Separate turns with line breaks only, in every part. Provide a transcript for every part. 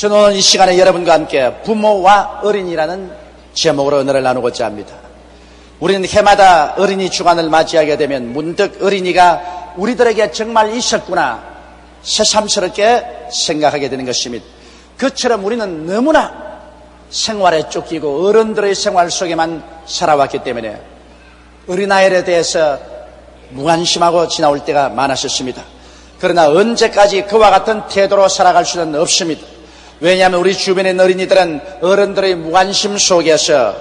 저는 오늘 이 시간에 여러분과 함께 부모와 어린이라는 제목으로 은혜를 나누고자 합니다. 우리는 해마다 어린이 주간을 맞이하게 되면 문득 어린이가 우리들에게 정말 있었구나 새삼스럽게 생각하게 되는 것입니다. 그처럼 우리는 너무나 생활에 쫓기고 어른들의 생활 속에만 살아왔기 때문에 어린아이에 대해서 무관심하고 지나올 때가 많았었습니다. 그러나 언제까지 그와 같은 태도로 살아갈 수는 없습니다. 왜냐하면 우리 주변의 어린이들은 어른들의 무관심 속에서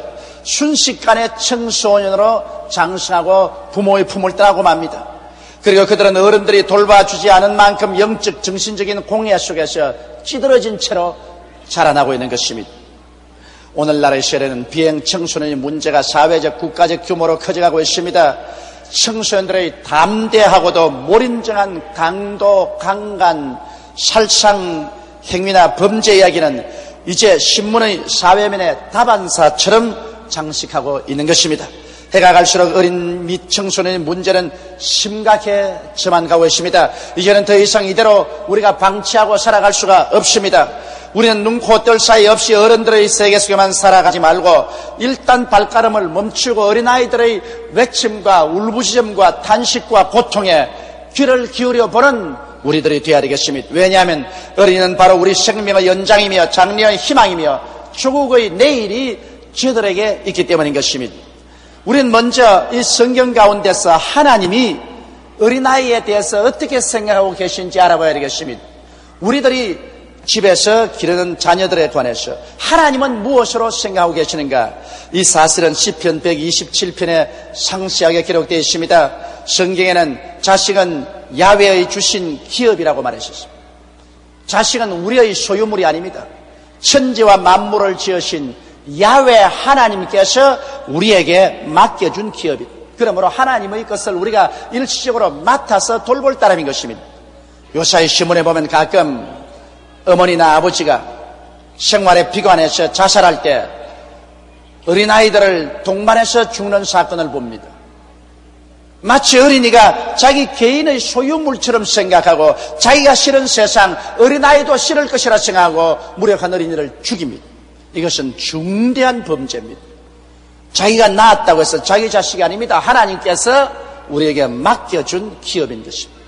순식간에 청소년으로 장성하고 부모의 품을 떠나고 맙니다. 그리고 그들은 어른들이 돌봐주지 않은 만큼 영적 정신적인 공해 속에서 찌들어진 채로 자라나고 있는 것입니다. 오늘날의 시대는 비행 청소년의 문제가 사회적 국가적 규모로 커져가고 있습니다. 청소년들의 담대하고도 몰인정한 강도, 강간, 살상 행위나 범죄 이야기는 이제 신문의 사회면의 다반사처럼 장식하고 있는 것입니다. 해가 갈수록 어린 및 청소년의 문제는 심각해져만 가고 있습니다. 이제는 더 이상 이대로 우리가 방치하고 살아갈 수가 없습니다. 우리는 눈코 뜰 사이 없이 어른들의 세계 속에만 살아가지 말고 일단 발걸음을 멈추고 어린아이들의 외침과 울부짖음과 탄식과 고통에 귀를 기울여 보는 우리들이 되어야 되겠습니다. 왜냐하면 어린이는 바로 우리 생명의 연장이며 장래의 희망이며 조국의 내일이 저들에게 있기 때문인 것입니다. 우리는 먼저 이 성경 가운데서 하나님이 어린아이에 대해서 어떻게 생각하고 계신지 알아봐야 되겠습니다. 우리들이 집에서 기르는 자녀들에 관해서 하나님은 무엇으로 생각하고 계시는가? 이 사실은 시편 127편에 상세하게 기록되어 있습니다. 성경에는 자식은 야훼의 주신 기업이라고 말했습니다. 자식은 우리의 소유물이 아닙니다. 천지와 만물을 지으신 야훼 하나님께서 우리에게 맡겨준 기업이다. 그러므로 하나님의 것을 우리가 일시적으로 맡아서 돌볼 따름인 것입니다. 요사이 신문에 보면 가끔 어머니나 아버지가 생활에 비관해서 자살할 때 어린아이들을 동반해서 죽는 사건을 봅니다. 마치 어린이가 자기 개인의 소유물처럼 생각하고 자기가 싫은 세상, 어린아이도 싫을 것이라 생각하고 무력한 어린이를 죽입니다. 이것은 중대한 범죄입니다. 자기가 낳았다고 해서 자기 자식이 아닙니다. 하나님께서 우리에게 맡겨준 기업인 것입니다.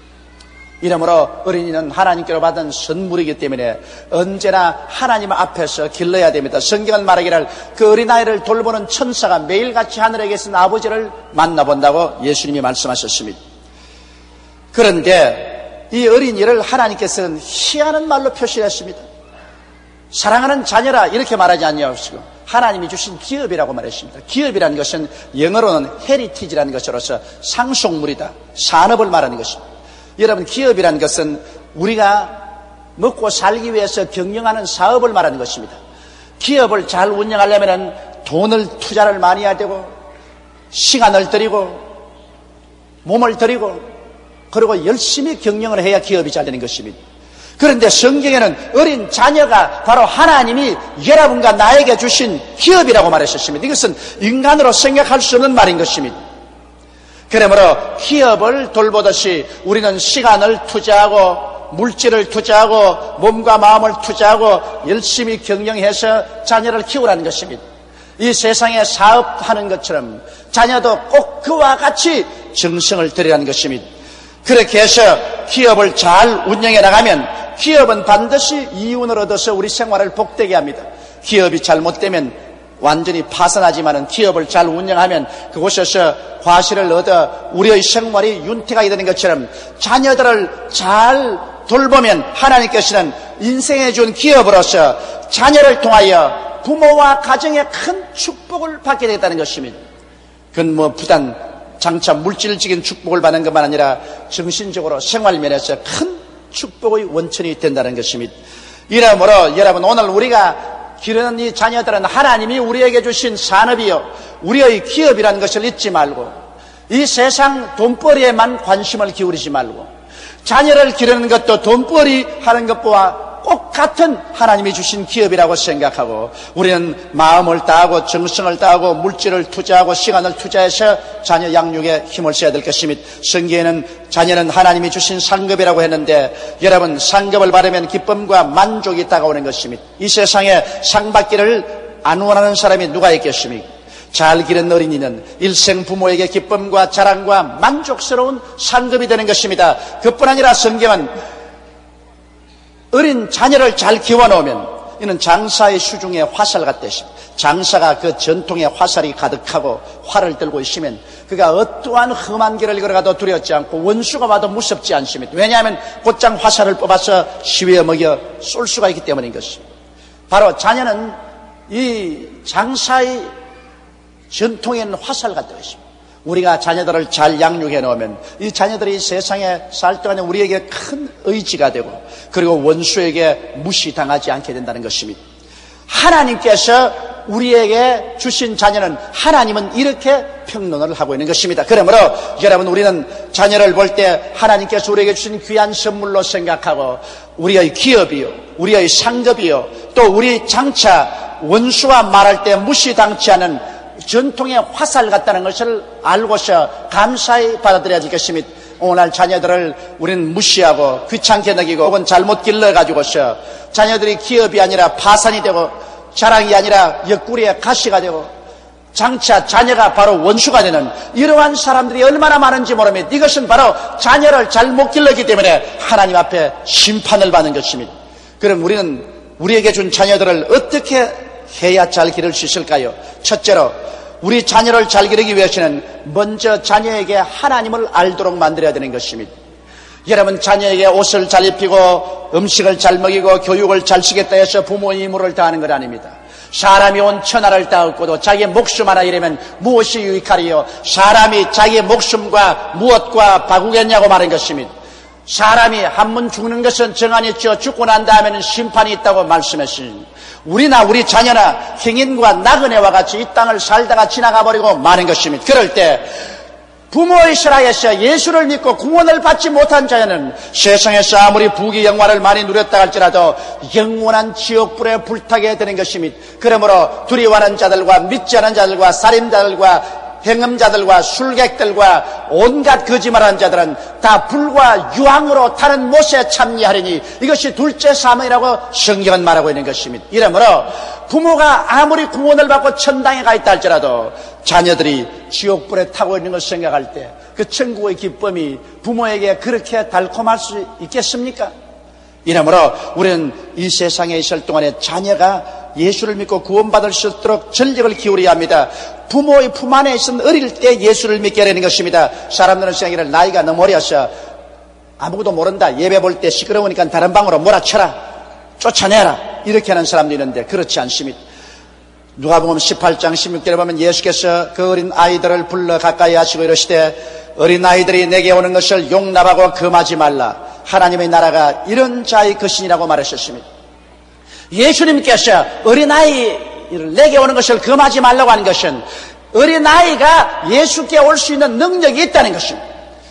이러므로 어린이는 하나님께로 받은 선물이기 때문에 언제나 하나님 앞에서 길러야 됩니다. 성경은 말하기를 그 어린아이를 돌보는 천사가 매일같이 하늘에 계신 아버지를 만나본다고 예수님이 말씀하셨습니다. 그런데 이 어린이를 하나님께서는 희한한 말로 표시했습니다. 사랑하는 자녀라 이렇게 말하지 않냐시고 하나님이 주신 기업이라고 말했습니다. 기업이라는 것은 영어로는 헤리티지라는 것으로서 상속물이다. 산업을 말하는 것입니다. 여러분, 기업이라는 것은 우리가 먹고 살기 위해서 경영하는 사업을 말하는 것입니다. 기업을 잘 운영하려면 돈을 투자를 많이 해야 되고 시간을 들이고 몸을 들이고 그리고 열심히 경영을 해야 기업이 잘 되는 것입니다. 그런데 성경에는 어린 자녀가 바로 하나님이 여러분과 나에게 주신 기업이라고 말했었습니다. 이것은 인간으로 생각할 수 없는 말인 것입니다. 그러므로 기업을 돌보듯이 우리는 시간을 투자하고 물질을 투자하고 몸과 마음을 투자하고 열심히 경영해서 자녀를 키우라는 것입니다. 이 세상에 사업하는 것처럼 자녀도 꼭 그와 같이 정성을 들이라는 것입니다. 그렇게 해서 기업을 잘 운영해 나가면 기업은 반드시 이윤을 얻어서 우리 생활을 복되게 합니다. 기업이 잘못되면 완전히 파산하지만은 기업을 잘 운영하면 그곳에서 과실을 얻어 우리의 생활이 윤택하게 되는 것처럼 자녀들을 잘 돌보면 하나님께서는 인생에 준 기업으로서 자녀를 통하여 부모와 가정에 큰 축복을 받게 되겠다는 것입니다. 그건 부단 장차 물질적인 축복을 받는 것만 아니라 정신적으로 생활면에서 큰 축복의 원천이 된다는 것입니다. 이러므로 여러분, 오늘 우리가 기르는 이 자녀들은 하나님이 우리에게 주신 산업이요 우리의 기업이라는 것을 잊지 말고 이 세상 돈벌이에만 관심을 기울이지 말고 자녀를 기르는 것도 돈벌이 하는 것과 꼭 똑같은 하나님이 주신 기업이라고 생각하고 우리는 마음을 다하고 정성을 다하고 물질을 투자하고 시간을 투자해서 자녀 양육에 힘을 써야 될 것입니다. 성경에는 자녀는 하나님이 주신 상급이라고 했는데 여러분, 상급을 받으면 기쁨과 만족이 다가오는 것입니다. 이 세상에 상 받기를 안 원하는 사람이 누가 있겠습니까? 잘 기른 어린이는 일생 부모에게 기쁨과 자랑과 만족스러운 상급이 되는 것입니다. 그뿐 아니라 성경은 어린 자녀를 잘 키워놓으면 이는 장사의 수중에 화살 같듯이 장사가 그 전통에 화살이 가득하고 활을 들고 있으면 그가 어떠한 험한 길을 걸어가도 두렵지 않고 원수가 와도 무섭지 않습니다. 왜냐하면 곧장 화살을 뽑아서 시위에 먹여 쏠 수가 있기 때문인 것입니다. 바로 자녀는 이 장사의 전통에 있는 화살 같은 것입니다. 우리가 자녀들을 잘 양육해 놓으면 이 자녀들이 세상에 살 동안에 우리에게 큰 의지가 되고 그리고 원수에게 무시당하지 않게 된다는 것입니다. 하나님께서 우리에게 주신 자녀는 하나님은 이렇게 평론을 하고 있는 것입니다. 그러므로 여러분, 우리는 자녀를 볼 때 하나님께서 우리에게 주신 귀한 선물로 생각하고 우리의 기업이요, 우리의 상급이요, 또 우리 장차 원수와 말할 때 무시당치 않은 전통의 화살 같다는 것을 알고서 감사히 받아들여야 될 것입니다. 오늘날 자녀들을 우리는 무시하고 귀찮게 여기고 혹은 잘못 길러가지고서 자녀들이 기업이 아니라 파산이 되고 자랑이 아니라 옆구리에 가시가 되고 장차 자녀가 바로 원수가 되는 이러한 사람들이 얼마나 많은지 모릅니다. 이것은 바로 자녀를 잘못 길렀기 때문에 하나님 앞에 심판을 받는 것입니다. 그럼 우리는 우리에게 준 자녀들을 어떻게 해야 잘 기를 수 있을까요? 첫째로 우리 자녀를 잘 기르기 위해서는 먼저 자녀에게 하나님을 알도록 만들어야 되는 것입니다. 여러분, 자녀에게 옷을 잘 입히고 음식을 잘 먹이고 교육을 잘 시겠다 해서 부모의 의무를 다하는 것 아닙니다. 사람이 온 천하를 다 얻고도 자기의 목숨 하나 잃으면 무엇이 유익하리요? 사람이 자기의 목숨과 무엇과 바꾸겠냐고 말한 것입니다. 사람이 한 번 죽는 것은 정한이 있죠. 죽고 난 다음에는 심판이 있다고 말씀했습니다. 우리나 우리 자녀나 행인과 나그네와 같이 이 땅을 살다가 지나가 버리고 마는 것입니다. 그럴 때 부모 이스라엘에서 예수를 믿고 구원을 받지 못한 자녀는 세상에서 아무리 부귀 영화를 많이 누렸다 할지라도 영원한 지옥불에 불타게 되는 것입니다. 그러므로 두려워하는 자들과 믿지 않은 자들과 살인자들과 행음자들과 술객들과 온갖 거짓말하는 자들은 다 불과 유황으로 타는 못에 참여하리니 이것이 둘째 사망이라고 성경은 말하고 있는 것입니다. 이러므로 부모가 아무리 구원을 받고 천당에 가 있다 할지라도 자녀들이 지옥불에 타고 있는 것을 생각할 때 그 천국의 기쁨이 부모에게 그렇게 달콤할 수 있겠습니까? 이러므로 우리는 이 세상에 있을 동안에 자녀가 예수를 믿고 구원받을 수 있도록 전력을 기울여야 합니다. 부모의 품 안에 있은 어릴 때 예수를 믿게 하는 것입니다. 사람들은 생각을 나이가 너무 어려서 아무것도 모른다, 예배 볼 때 시끄러우니까 다른 방으로 몰아쳐라, 쫓아내라, 이렇게 하는 사람도 있는데 그렇지 않습니다. 누가복음 18장 16절에 보면 예수께서 그 어린 아이들을 불러 가까이 하시고 이러시되 어린 아이들이 내게 오는 것을 용납하고 금하지 말라. 하나님의 나라가 이런 자의 것이니라고 말하셨습니다. 예수님께서 어린아이를 내게 오는 것을 금하지 말라고 하는 것은 어린아이가 예수께 올 수 있는 능력이 있다는 것입니다.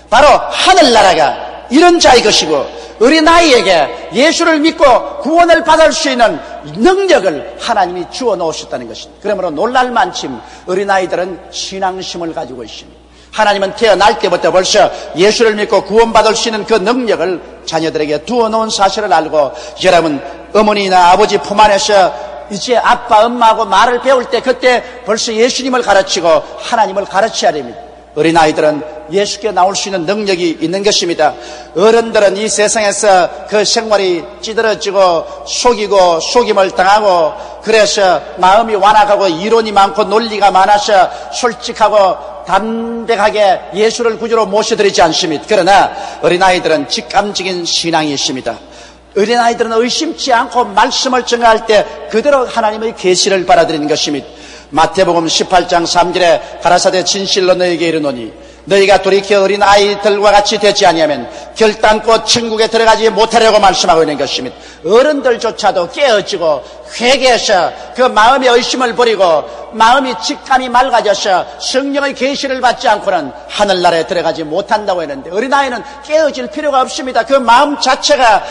바로 하늘나라가 이런 자의 것이고 어린아이에게 예수를 믿고 구원을 받을 수 있는 능력을 하나님이 주어 놓으셨다는 것입니다. 그러므로 놀랄만침 어린아이들은 신앙심을 가지고 있습니다. 하나님은 태어날 때부터 벌써 예수를 믿고 구원받을 수 있는 그 능력을 자녀들에게 두어 놓은 사실을 알고 여러분, 어머니나 아버지 품 안에서 이제 아빠, 엄마하고 말을 배울 때 그때 벌써 예수님을 가르치고 하나님을 가르쳐야 됩니다. 어린아이들은 예수께 나올 수 있는 능력이 있는 것입니다. 어른들은 이 세상에서 그 생활이 찌들어지고 속이고 속임을 당하고 그래서 마음이 완악하고 이론이 많고 논리가 많아서 솔직하고 담백하게 예수를 구주로 모셔드리지 않습니다. 그러나 어린아이들은 직감적인 신앙이 있습니다. 어린아이들은 의심치 않고 말씀을 전할 때 그대로 하나님의 계시를 받아들이는 것입니다. 마태복음 18장 3절에 가라사대 진실로 너희에게 이르노니 너희가 돌이켜 어린아이들과 같이 되지 아니하면 결단코 천국에 들어가지 못하려고 말씀하고 있는 것입니다. 어른들조차도 깨어지고 회개해서 그 마음의 의심을 버리고 마음이 직감이 맑아져서 성령의 계시를 받지 않고는 하늘나라에 들어가지 못한다고 했는데 어린아이는 깨어질 필요가 없습니다. 그 마음 자체가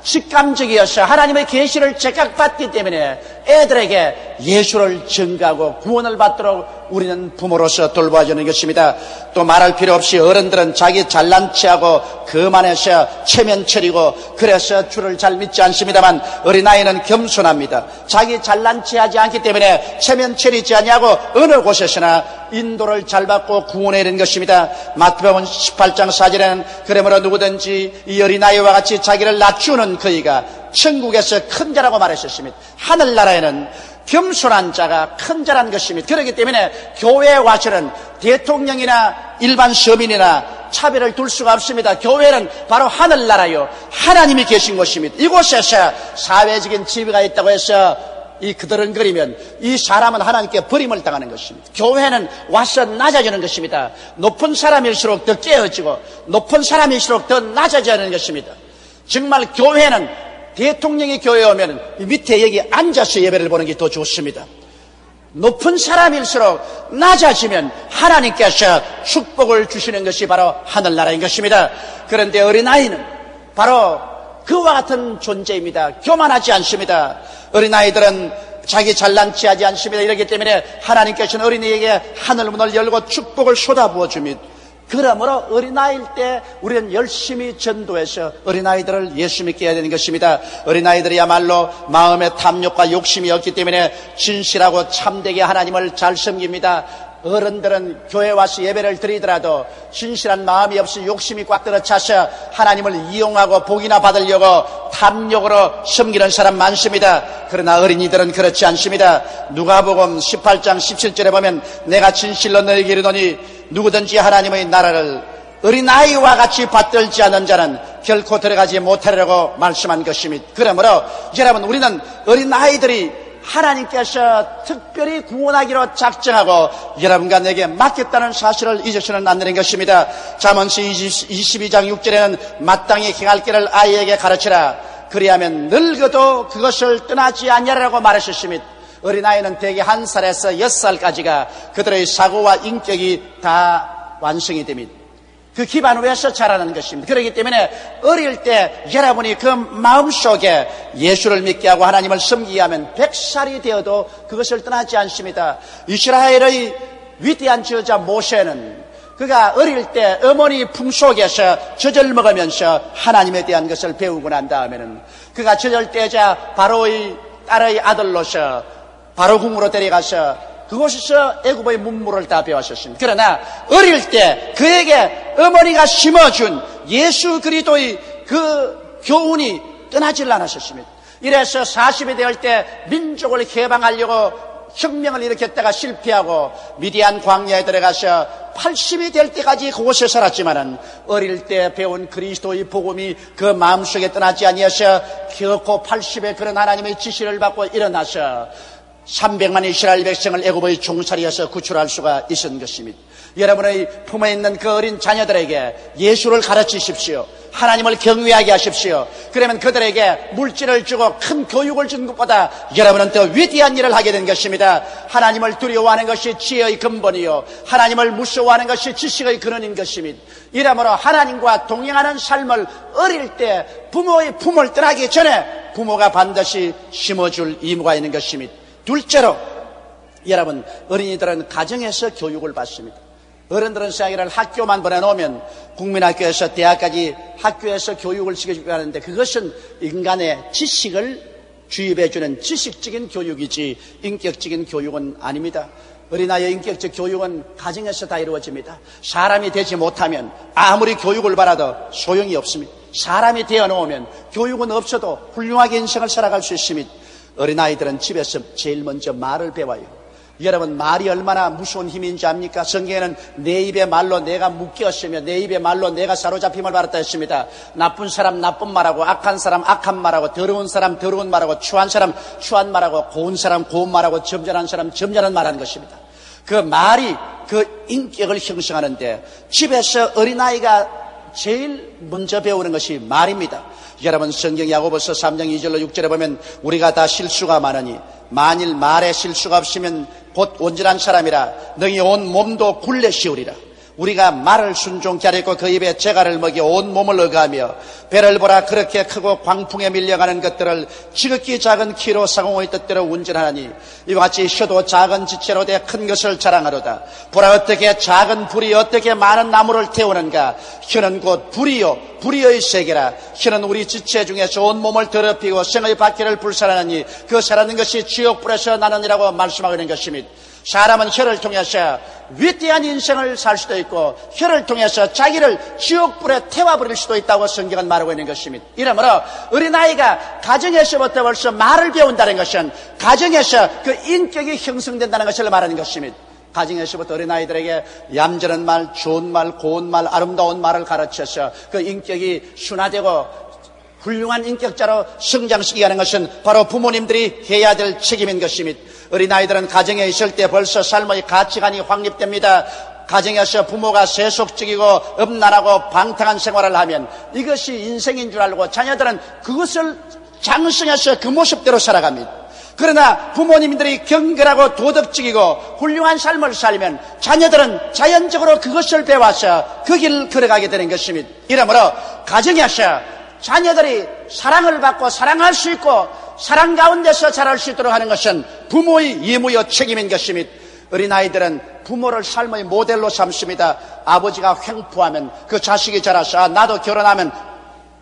직감적이어서 하나님의 계시를 제각받기 때문에 애들에게 예수를 증거하고 구원을 받도록 우리는 부모로서 돌봐주는 것입니다. 또 말할 필요 없이 어른들은 자기 잘난 체하고 거만해서 체면처리고 그래서 주를 잘 믿지 않습니다만, 어린아이는 겸손합니다. 자기 잘난 체하지 않기 때문에 체면처리지 않냐고 어느 곳에서나 인도를 잘 받고 구원해 이르는 것입니다. 마태복음 18장 4절에는 그러므로 누구든지 이 어린아이와 같이 자기를 낮추는 그이가 천국에서 큰 자라고 말하셨습니다. 하늘나라에는 겸손한 자가 큰 자라는 것입니다. 그렇기 때문에 교회에 와서는 대통령이나 일반 서민이나 차별을 둘 수가 없습니다. 교회는 바로 하늘나라요, 하나님이 계신 곳입니다. 이곳에서 사회적인 지위가 있다고 해서 이 그드렁거리면 이 사람은 하나님께 버림을 당하는 것입니다. 교회는 와서 낮아지는 것입니다. 높은 사람일수록 더 깨어지고 높은 사람일수록 더 낮아지는 것입니다. 정말 교회는 대통령이 교회에 오면 밑에 여기 앉아서 예배를 보는 게 더 좋습니다. 높은 사람일수록 낮아지면 하나님께서 축복을 주시는 것이 바로 하늘나라인 것입니다. 그런데 어린아이는 바로 그와 같은 존재입니다. 교만하지 않습니다. 어린아이들은 자기 잘난 체하지 않습니다. 이렇기 때문에 하나님께서는 어린이에게 하늘문을 열고 축복을 쏟아부어 줍니다. 그러므로 어린아이일 때 우리는 열심히 전도해서 어린아이들을 예수 믿게 해야 되는 것입니다. 어린아이들이야말로 마음의 탐욕과 욕심이 없기 때문에 진실하고 참되게 하나님을 잘 섬깁니다. 어른들은 교회 와서 예배를 드리더라도 진실한 마음이 없이 욕심이 꽉 들어차서 하나님을 이용하고 복이나 받으려고 탐욕으로 섬기는 사람 많습니다. 그러나 어린이들은 그렇지 않습니다. 누가복음 18장 17절에 보면 내가 진실로 너희에게 이르노니 누구든지 하나님의 나라를 어린아이와 같이 받들지 않는 자는 결코 들어가지 못하리라고 말씀한 것입니다. 그러므로 여러분, 우리는 어린아이들이 하나님께서 특별히 구원하기로 작정하고 여러분과 내게 맡겼다는 사실을 잊어서는 안 되는 것입니다. 잠언서 22장 6절에는 마땅히 행할 길을 아이에게 가르치라. 그리하면 늙어도 그것을 떠나지 않냐라고 말하셨습니다. 어린아이는 대개 1살에서 6살까지가 그들의 사고와 인격이 다 완성이 됩니다. 그 기반 위에서 자라는 것입니다. 그렇기 때문에 어릴 때 여러분이 그 마음속에 예수를 믿게 하고 하나님을 섬기게 하면 100살이 되어도 그것을 떠나지 않습니다. 이스라엘의 위대한 지도자 모세는 그가 어릴 때 어머니 품속에서 젖을 먹으면서 하나님에 대한 것을 배우고 난 다음에는 그가 젖을 떼자 바로의 딸의 아들로서 바로궁으로 데려가서 그곳에서 애굽의 문물을 다 배웠었습니다. 그러나 어릴 때 그에게 어머니가 심어준 예수 그리스도의 그 교훈이 떠나질 않았었습니다. 이래서 40이 될 때 민족을 해방하려고 혁명을 일으켰다가 실패하고 미디안 광야에 들어가서 80이 될 때까지 그곳에 살았지만은 어릴 때 배운 그리스도의 복음이 그 마음속에 떠나지 아니하셔 결코 80에 그런 하나님의 지시를 받고 일어나서 300만 이스라엘 백성을 애굽의 종살이에서 구출할 수가 있었던 것입니다. 여러분의 품에 있는 그 어린 자녀들에게 예수를 가르치십시오. 하나님을 경외하게 하십시오. 그러면 그들에게 물질을 주고 큰 교육을 준 것보다 여러분은 더 위대한 일을 하게 된 것입니다. 하나님을 두려워하는 것이 지혜의 근본이요, 하나님을 무서워하는 것이 지식의 근원인 것입니다. 이러므로 하나님과 동행하는 삶을 어릴 때 부모의 품을 떠나기 전에 부모가 반드시 심어줄 의무가 있는 것입니다. 둘째로 여러분, 어린이들은 가정에서 교육을 받습니다. 어른들은 생각을 학교만 보내놓으면 국민학교에서 대학까지 학교에서 교육을 시켜주고 하는데 그것은 인간의 지식을 주입해주는 지식적인 교육이지 인격적인 교육은 아닙니다. 어린아이의 인격적 교육은 가정에서 다 이루어집니다. 사람이 되지 못하면 아무리 교육을 받아도 소용이 없습니다. 사람이 되어놓으면 교육은 없어도 훌륭하게 인생을 살아갈 수 있습니다. 어린아이들은 집에서 제일 먼저 말을 배워요. 여러분, 말이 얼마나 무서운 힘인지 압니까? 성경에는 내 입의 말로 내가 묶였으며 내 입의 말로 내가 사로잡힘을 받았다 했습니다. 나쁜 사람 나쁜 말하고, 악한 사람 악한 말하고, 더러운 사람 더러운 말하고, 추한 사람 추한 말하고, 고운 사람 고운 말하고, 점잖은 사람 점잖은 말하는 것입니다. 그 말이 그 인격을 형성하는데 집에서 어린아이가 제일 먼저 배우는 것이 말입니다. 여러분, 성경 야고보서 3장 2절로 6절에 보면 우리가 다 실수가 많으니 만일 말에 실수가 없으면 곧 온전한 사람이라 너희 온 몸도 굴레 씌우리라. 우리가 말을 순종케 하려고 그 입에 재갈을 먹여 온 몸을 억하며 배를 보라 그렇게 크고 광풍에 밀려가는 것들을 지극히 작은 키로 사공의 뜻대로 운전하니 이와 같이 혀도 작은 지체로 돼 큰 것을 자랑하로다. 보라 어떻게 작은 불이 어떻게 많은 나무를 태우는가. 혀는 곧 불이요 불의의 세계라. 혀는 우리 지체 중에서 온 몸을 더럽히고 생의 바퀴를 불살하니 그 살아있는 것이 지옥불에서 나느니라고 말씀하고 있는 것입니다. 사람은 혀를 통해서 위대한 인생을 살 수도 있고 혀를 통해서 자기를 지옥불에 태워버릴 수도 있다고 성경은 말하고 있는 것입니다. 이러므로 어린아이가 가정에서부터 벌써 말을 배운다는 것은 가정에서 그 인격이 형성된다는 것을 말하는 것입니다. 가정에서부터 어린아이들에게 얌전한 말, 좋은 말, 고운 말, 아름다운 말을 가르쳐서 그 인격이 순화되고 훌륭한 인격자로 성장시키게 하는 것은 바로 부모님들이 해야 될 책임인 것입니다. 어린아이들은 가정에 있을 때 벌써 삶의 가치관이 확립됩니다. 가정에서 부모가 세속적이고 음란하고 방탕한 생활을 하면 이것이 인생인 줄 알고 자녀들은 그것을 장성해서 그 모습대로 살아갑니다. 그러나 부모님들이 경건하고 도덕적이고 훌륭한 삶을 살면 자녀들은 자연적으로 그것을 배워서 그 길을 걸어가게 되는 것입니다. 이러므로 가정에서 자녀들이 사랑을 받고 사랑할 수 있고 사랑 가운데서 자랄 수 있도록 하는 것은 부모의義務요 책임인 것입니다. 어린아이들은 부모를 삶의 모델로 삼습니다. 아버지가 횡포하면 그 자식이 자라서 나도 결혼하면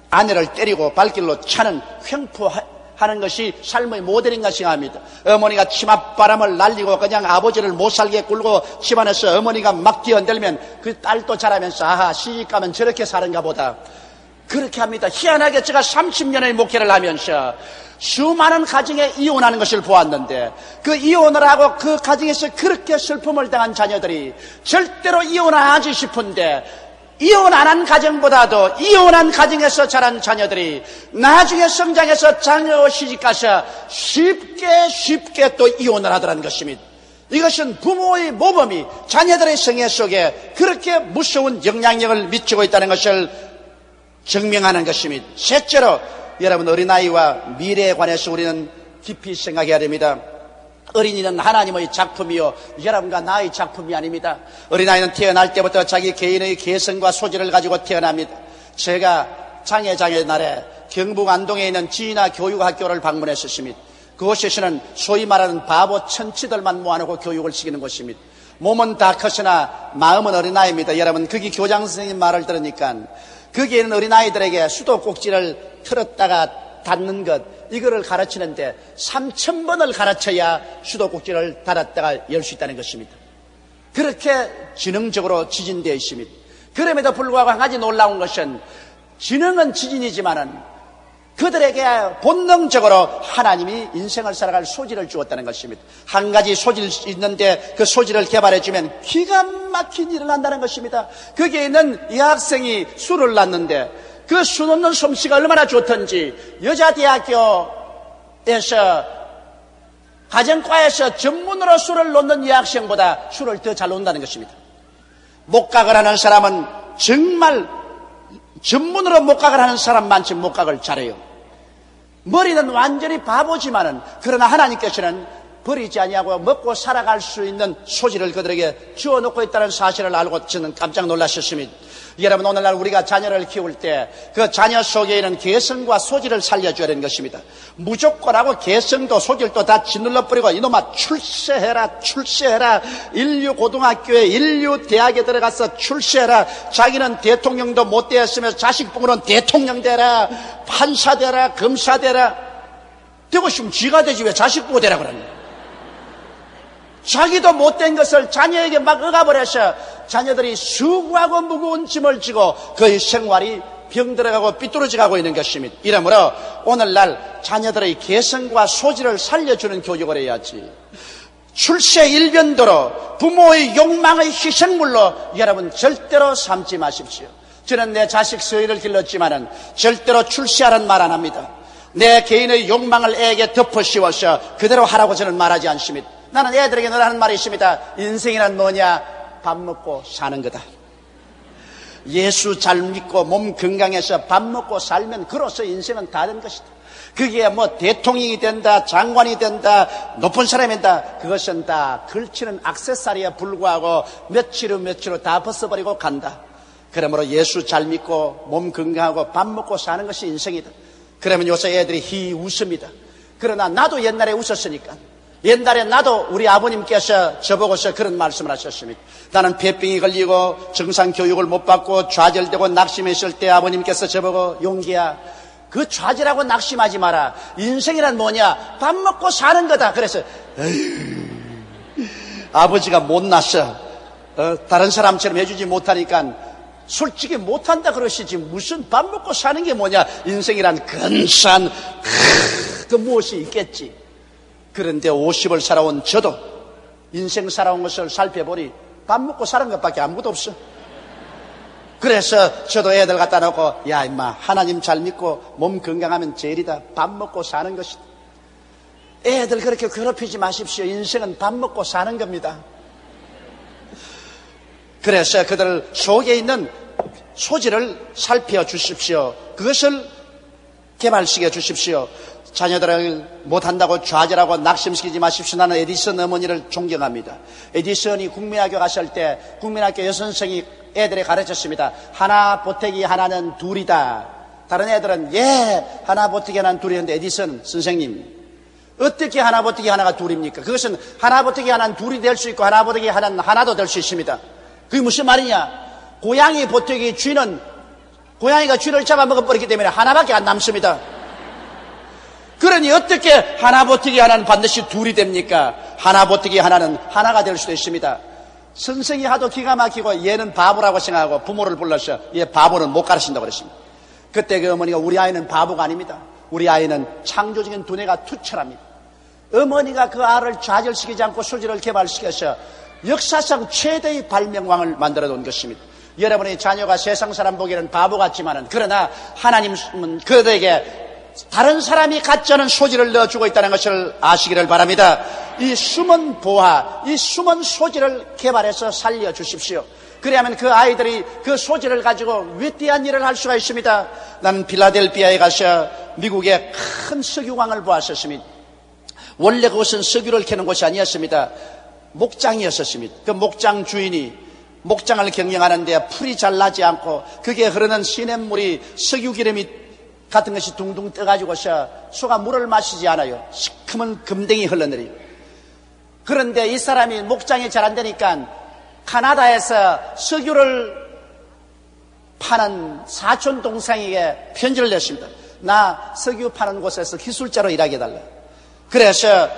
아내를 때리고 발길로 차는 횡포하는 것이 삶의 모델인가 생각합니다. 어머니가 치맛바람을 날리고 그냥 아버지를 못살게 굴고 집안에서 어머니가 막 뛰어들면 그 딸도 자라면서 아하 시집가면 저렇게 사는가 보다 그렇게 합니다. 희한하게 제가 30년의 목회를 하면서 수많은 가정에 이혼하는 것을 보았는데 그 이혼을 하고 그 가정에서 그렇게 슬픔을 당한 자녀들이 절대로 이혼하지 싶은데 이혼 안 한 가정보다도 이혼한 가정에서 자란 자녀들이 나중에 성장해서 자녀 시집가서 쉽게 또 이혼을 하더라는 것입니다. 이것은 부모의 모범이 자녀들의 생애 속에 그렇게 무서운 영향력을 미치고 있다는 것을 증명하는 것입니다. 셋째로 여러분 어린아이와 미래에 관해서 우리는 깊이 생각해야 됩니다. 어린이는 하나님의 작품이요 여러분과 나의 작품이 아닙니다. 어린아이는 태어날 때부터 자기 개인의 개성과 소질을 가지고 태어납니다. 제가 장애장의 날에 경북 안동에 있는 지인아 교육학교를 방문했었습니다. 그곳에서는 소위 말하는 바보 천치들만 모아놓고 교육을 시키는 곳입니다. 몸은 다 컸으나 마음은 어린아이입니다. 여러분 거기 교장 선생님 말을 들으니까 거기에 있는 어린아이들에게 수도꼭지를 틀었다가 닫는 것 이거를 가르치는데 3000번을 가르쳐야 수도꼭지를 닫았다가 열 수 있다는 것입니다. 그렇게 지능적으로 지진되어 있습니다. 그럼에도 불구하고 한 가지 놀라운 것은 지능은 지진이지만은 그들에게 본능적으로 하나님이 인생을 살아갈 소질을 주었다는 것입니다. 한 가지 소질이 있는데 그 소질을 개발해주면 기가 막힌 일을 한다는 것입니다. 거기에 있는 이 학생이 수를 낳는데 그 수 놓는 솜씨가 얼마나 좋던지 여자대학교에서 가정과에서 전문으로 수를 놓는 이 학생보다 수를 더 잘 놓는다는 것입니다. 목각을 하는 사람은 정말 전문으로 목각을 하는 사람만치 목각을 잘해요. 머리는 완전히 바보지만은 그러나 하나님께서는 버리지 아니하고 먹고 살아갈 수 있는 소질을 그들에게 주어놓고 있다는 사실을 알고 저는 깜짝 놀랐었습니다. 여러분 오늘날 우리가 자녀를 키울 때 그 자녀 속에 있는 개성과 소질을 살려줘야 되는 것입니다. 무조건하고 개성도 소질도 다 짓눌러버리고 이놈아 출세해라 인류 고등학교에 인류 대학에 들어가서 출세해라. 자기는 대통령도 못 되었으면서 자식 보고는 대통령 되라 판사 되라 검사 되라. 되고 싶으면 쥐가 되지 왜 자식 보고 되라 그러냐. 자기도 못된 것을 자녀에게 막 억압을해서 자녀들이 수고하고 무거운 짐을 지고 그의 생활이 병들어가고 삐뚤어져가고 있는 것입니다. 이러므로 오늘날 자녀들의 개성과 소질을 살려주는 교육을 해야지. 출세 일변도로 부모의 욕망의 희생물로 여러분 절대로 삼지 마십시오. 저는 내 자식 서희를 길렀지만은 절대로 출세하라는 말 안 합니다. 내 개인의 욕망을 애에게 덮어 씌워서 그대로 하라고 저는 말하지 않습니다. 나는 애들에게 늘 하는 말이 있습니다. 인생이란 뭐냐? 밥 먹고 사는 거다. 예수 잘 믿고 몸 건강해서 밥 먹고 살면 그로써 인생은 다 된 것이다. 그게 뭐 대통령이 된다, 장관이 된다, 높은 사람이 된다, 그것은 다 걸치는 액세서리에 불과하고 며칠 후 다 벗어버리고 간다. 그러므로 예수 잘 믿고 몸 건강하고 밥 먹고 사는 것이 인생이다. 그러면 요새 애들이 웃습니다. 그러나 나도 옛날에 웃었으니까. 옛날에 나도 우리 아버님께서 저보고서 그런 말씀을 하셨습니다. 나는 폐병이 걸리고 정상 교육을 못 받고 좌절되고 낙심했을 때 아버님께서 저보고 용기야, 그 좌절하고 낙심하지 마라. 인생이란 뭐냐? 밥 먹고 사는 거다. 그래서 아버지가 못났어. 다른 사람처럼 해주지 못하니까 솔직히 못한다 그러시지 무슨 밥 먹고 사는 게 뭐냐? 인생이란 근사한 그 무엇이 있겠지. 그런데 50을 살아온 저도 인생 살아온 것을 살펴보니 밥 먹고 사는 것밖에 아무것도 없어. 그래서 저도 애들 갖다 놓고 야 임마, 하나님 잘 믿고 몸 건강하면 제일이다. 밥 먹고 사는 것이다. 애들 그렇게 괴롭히지 마십시오. 인생은 밥 먹고 사는 겁니다. 그래서 그들 속에 있는 소질을 살펴주십시오. 그것을 개발시켜 주십시오. 자녀들을 못한다고 좌절하고 낙심시키지 마십시오. 나는 에디슨 어머니를 존경합니다. 에디슨이 국민학교 갔을 때 국민학교 여선생이 애들에 가르쳤습니다. 하나 보태기 하나는 둘이다. 다른 애들은 하나 보태기 하나는 둘이었는데 에디슨 선생님, 어떻게 하나 보태기 하나가 둘입니까? 그것은 하나 보태기 하나는 둘이 될 수 있고 하나 보태기 하나는 하나도 될 수 있습니다. 그게 무슨 말이냐? 고양이 보태기 쥐는 고양이가 쥐를 잡아먹어버리기 때문에 하나밖에 안 남습니다. 그러니 어떻게 하나 보태기 하나는 반드시 둘이 됩니까? 하나 보태기 하나는 하나가 될 수도 있습니다. 선생이 하도 기가 막히고 얘는 바보라고 생각하고 부모를 불러서 얘 바보는 못 가르친다고 그랬습니다. 그때 그 어머니가 우리 아이는 바보가 아닙니다. 우리 아이는 창조적인 두뇌가 투철합니다. 어머니가 그 아를 좌절시키지 않고 소질을 개발시켜서 역사상 최대의 발명왕을 만들어 놓은 것입니다. 여러분의 자녀가 세상 사람 보기에는 바보 같지만은 그러나 하나님은 그들에게 다른 사람이 갖지 않은 소질을 넣어주고 있다는 것을 아시기를 바랍니다. 이 숨은 보화, 이 숨은 소질을 개발해서 살려주십시오. 그래야만 그 아이들이 그 소질을 가지고 위대한 일을 할 수가 있습니다. 나는 필라델피아에 가서 미국의 큰 석유광을 보았었습니다. 원래 그것은 석유를 캐는 곳이 아니었습니다. 목장이었었습니다. 그 목장 주인이 목장을 경영하는데 풀이 잘 나지 않고 그게 흐르는 시냇물이 석유기름이 같은 것이 둥둥 떠가지고서 소가 물을 마시지 않아요. 시커먼 금댕이 흘러내려요. 그런데 이 사람이 목장이 잘 안 되니까 카나다에서 석유를 파는 사촌 동생에게 편지를 냈습니다. 나 석유 파는 곳에서 기술자로 일하게 해달라. 그래서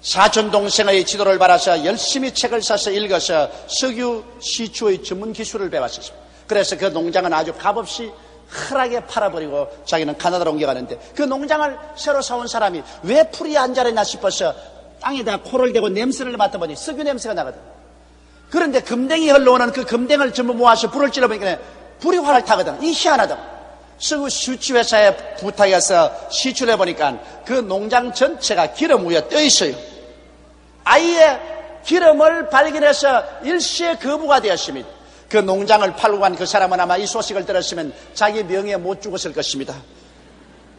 사촌 동생의 지도를 받아서 열심히 책을 사서 읽어서 석유 시추의 전문 기술을 배웠습니다. 그래서 그 농장은 아주 값없이 흔하게 팔아버리고 자기는 카나다로 옮겨가는데 그 농장을 새로 사온 사람이 왜 풀이 안 자랐나 싶어서 땅에다 코를 대고 냄새를 맡아보니 석유 냄새가 나거든. 그런데 금댕이 흘러오는 그 금댕을 전부 모아서 불을 찔러보니까 불이 활을 타거든. 이 희한하다. 석유 시추회사에 부탁해서 시추를 해보니까 그 농장 전체가 기름 위에 떠 있어요. 아예 기름을 발견해서 일시에 거부가 되었습니다. 그 농장을 팔고 간 그 사람은 아마 이 소식을 들었으면 자기 명예에 못 죽었을 것입니다.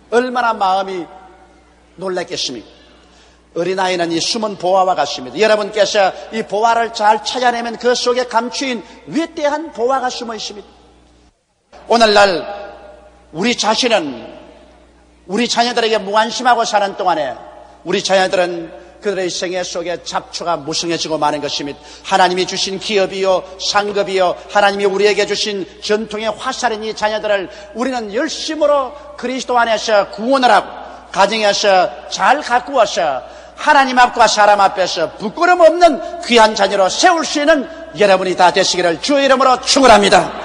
얼마나 마음이 놀랐겠습니까? 어린아이는 이 숨은 보화와 같습니다. 여러분께서 이 보화를 잘 찾아내면 그 속에 감추인 위대한 보화가 숨어 있습니다. 오늘날 우리 자신은 우리 자녀들에게 무관심하고 사는 동안에 우리 자녀들은 그들의 생애 속에 잡초가 무성해지고 마는 것입니다. 하나님이 주신 기업이요 상급이요 하나님이 우리에게 주신 전통의 화살인 이 자녀들을 우리는 열심으로 그리스도 안에서 구원을 하고 가정에서 잘 가꾸어서 하나님 앞과 사람 앞에서 부끄럼 없는 귀한 자녀로 세울 수 있는 여러분이 다 되시기를 주의 이름으로 축원합니다.